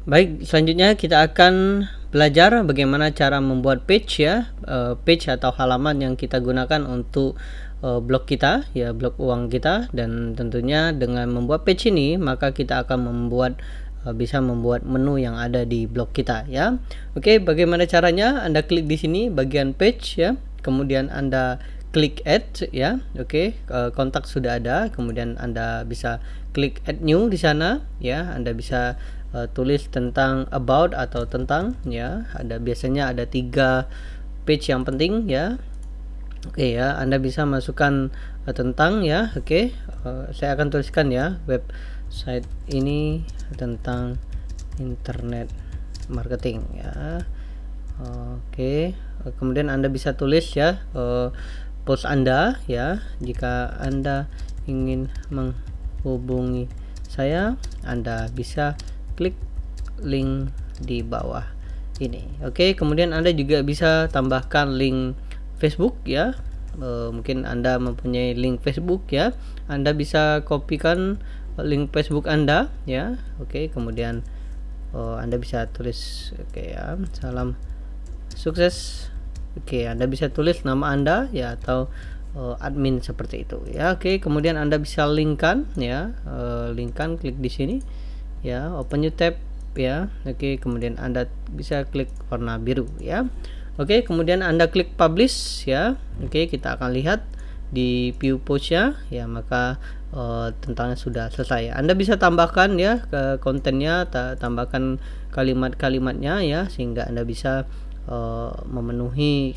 Baik, selanjutnya kita akan belajar bagaimana cara membuat page ya, page atau halaman yang kita gunakan untuk blog kita ya, blog uang kita. Dan tentunya dengan membuat page ini maka kita akan bisa membuat menu yang ada di blog kita ya. Oke, bagaimana caranya? Anda klik di sini bagian page ya, kemudian Anda klik add ya. Oke, kontak sudah ada, kemudian Anda bisa klik add new di sana ya. Anda bisa tulis tentang about atau tentang ya. Biasanya ada 3 page yang penting ya. Oke ya, Anda bisa masukkan tentang ya. Oke, saya akan tuliskan ya, website ini tentang internet marketing ya. Oke, kemudian Anda bisa tulis ya post Anda ya. Jika Anda ingin menghubungi saya, Anda bisa klik link di bawah ini. Oke, kemudian Anda juga bisa tambahkan link Facebook ya. Mungkin Anda mempunyai link Facebook ya. Anda bisa kopikan link Facebook Anda ya. Oke, kemudian Anda bisa tulis oke ya, salam sukses. Oke, Anda bisa tulis nama Anda ya, atau admin seperti itu ya. Oke, kemudian Anda bisa linkkan ya, linkkan, klik di sini ya, open new tab ya. Oke, kemudian Anda bisa klik warna biru ya. Oke, kemudian Anda klik publish ya. Oke, kita akan lihat di view post-nya ya, maka tentangnya sudah selesai. Anda bisa tambahkan ya ke kontennya, tambahkan kalimat-kalimatnya ya, sehingga Anda bisa memenuhi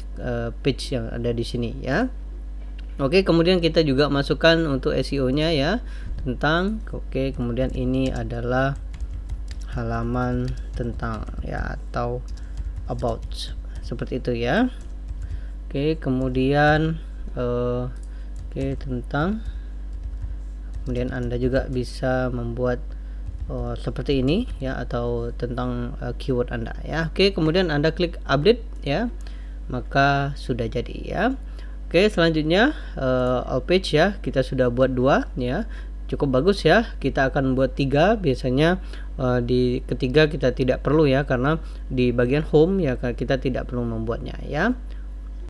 page yang ada di sini ya. Oke, kemudian kita juga masukkan untuk SEO-nya ya, tentang. Oke, kemudian ini adalah halaman tentang ya, atau about seperti itu ya. Oke, kemudian tentang. Kemudian Anda juga bisa membuat seperti ini ya, atau tentang keyword Anda ya. Oke, kemudian Anda klik update ya, maka sudah jadi ya. Oke, selanjutnya all page ya, kita sudah buat 2 ya, cukup bagus ya. Kita akan buat 3, biasanya di ketiga kita tidak perlu ya, karena di bagian home ya kita tidak perlu membuatnya ya.